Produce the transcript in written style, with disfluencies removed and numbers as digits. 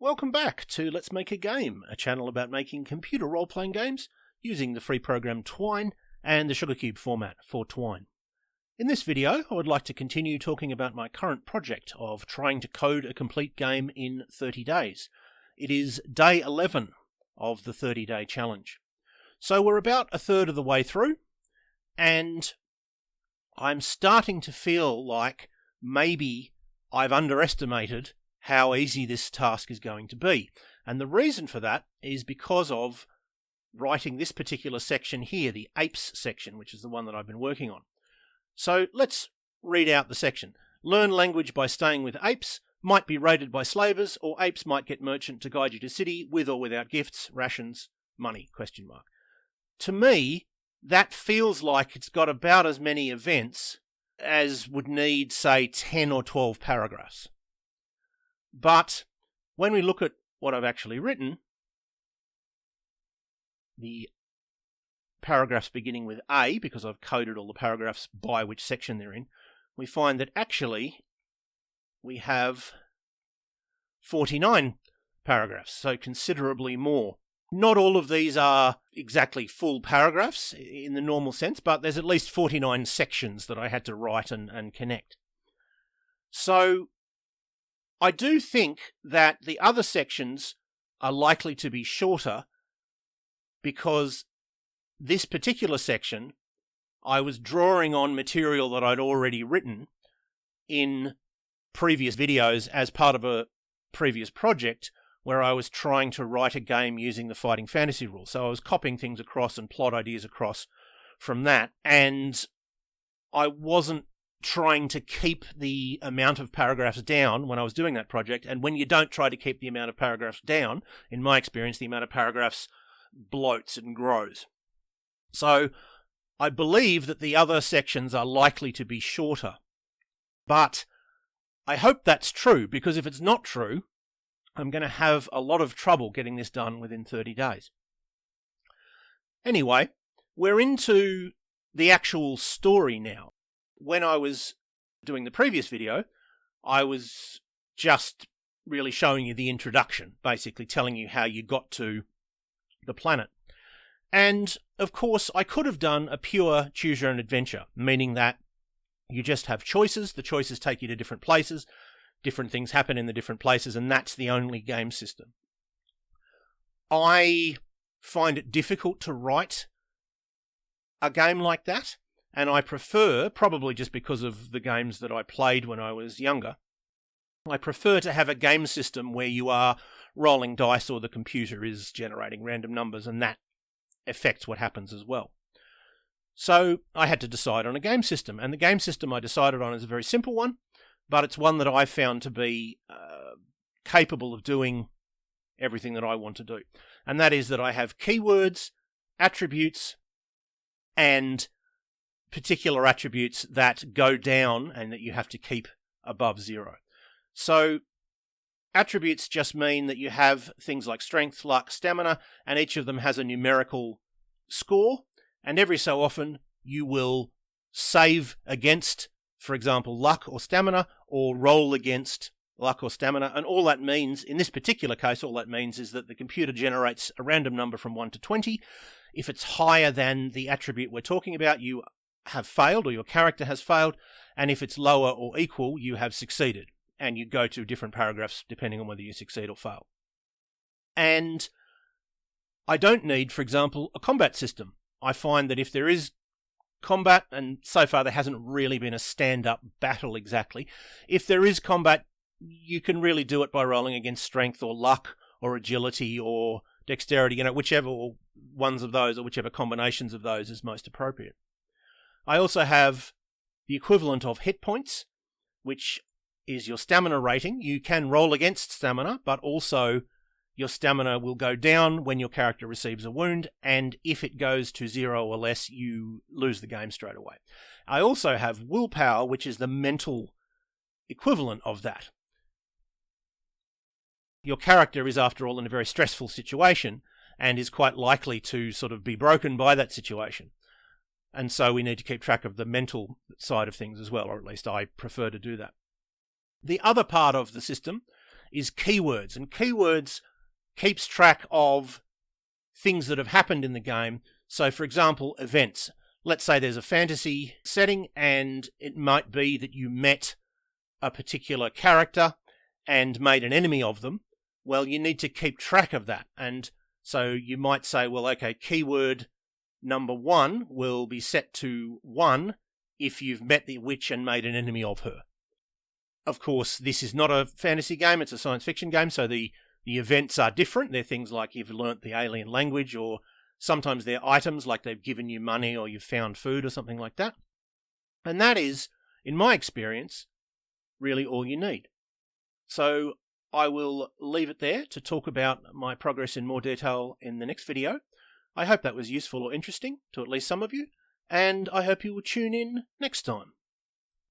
Welcome back to Let's Make a Game, a channel about making computer role-playing games using the free program Twine and the Sugarcube format for Twine. In this video, I would like to continue talking about my current project of trying to code a complete game in 30 days. It is day 11 of the 30-day challenge. So we're about a third of the way through, and I'm starting to feel like maybe I've underestimated how easy this task is going to be. And the reason for that is because of writing this particular section here, the apes section, which is the one that I've been working on. So let's read out the section. Learn language by staying with apes, might be raided by slavers, or apes might get merchant to guide you to city with or without gifts, rations, money, ? To me, that feels like it's got about as many events as would need, say, 10 or 12 paragraphs. But when we look at what I've actually written, the paragraphs beginning with A, because I've coded all the paragraphs by which section they're in, we find that actually we have 49 paragraphs, so considerably more. Not all of these are exactly full paragraphs in the normal sense, but there's at least 49 sections that I had to write and connect. So I do think that the other sections are likely to be shorter because this particular section, I was drawing on material that I'd already written in previous videos as part of a previous project where I was trying to write a game using the fighting fantasy rules. So I was copying things across and plot ideas across from that, and I wasn't trying to keep the amount of paragraphs down when I was doing that project. And when you don't try to keep the amount of paragraphs down, in my experience, the amount of paragraphs bloats and grows. So I believe that the other sections are likely to be shorter. But I hope that's true, because if it's not true, I'm going to have a lot of trouble getting this done within 30 days. Anyway, we're into the actual story now. When I was doing the previous video, I was just really showing you the introduction, basically telling you how you got to the planet. And, of course, I could have done a pure choose your own adventure, meaning that you just have choices, the choices take you to different places, different things happen in the different places, and that's the only game system. I find it difficult to write a game like that, and I prefer, probably just because of the games that I played when I was younger, I prefer to have a game system where you are rolling dice or the computer is generating random numbers, and that affects what happens as well. So I had to decide on a game system, and the game system I decided on is a very simple one, but it's one that I found to be capable of doing everything that I want to do. And that is that I have keywords, attributes, and particular attributes that go down and that you have to keep above 0. So attributes just mean that you have things like strength, luck, stamina, and each of them has a numerical score, and every so often you will save against, for example, luck or stamina, or roll against luck or stamina, and all that means, in this particular case, all that means is that the computer generates a random number from 1 to 20. If it's higher than the attribute we're talking about, you have failed, or your character has failed, and if it's lower or equal, you have succeeded, and you go to different paragraphs depending on whether you succeed or fail. And I don't need, for example, a combat system. I find that if there is combat, and so far there hasn't really been a stand-up battle exactly, if there is combat, you can really do it by rolling against strength or luck or agility or dexterity, whichever ones of those or whichever combinations of those is most appropriate. I also have the equivalent of hit points, which is your stamina rating. You can roll against stamina, but also your stamina will go down when your character receives a wound, and if it goes to 0 or less, you lose the game straight away. I also have willpower, which is the mental equivalent of that. Your character is, after all, in a very stressful situation and is quite likely to sort of be broken by that situation. And so we need to keep track of the mental side of things as well, or at least I prefer to do that. The other part of the system is keywords. And keywords keeps track of things that have happened in the game. So, for example, events. Let's say there's a fantasy setting and it might be that you met a particular character and made an enemy of them. Well, you need to keep track of that. And so you might say, well, okay, keyword number 1 will be set to 1 if you've met the witch and made an enemy of her. Of course, this is not a fantasy game, it's a science fiction game, so the events are different. They're things like you've learnt the alien language, or sometimes they're items like they've given you money or you've found food or something like that. And that is, in my experience, really all you need. So I will leave it there to talk about my progress in more detail in the next video. I hope that was useful or interesting to at least some of you, and I hope you will tune in next time.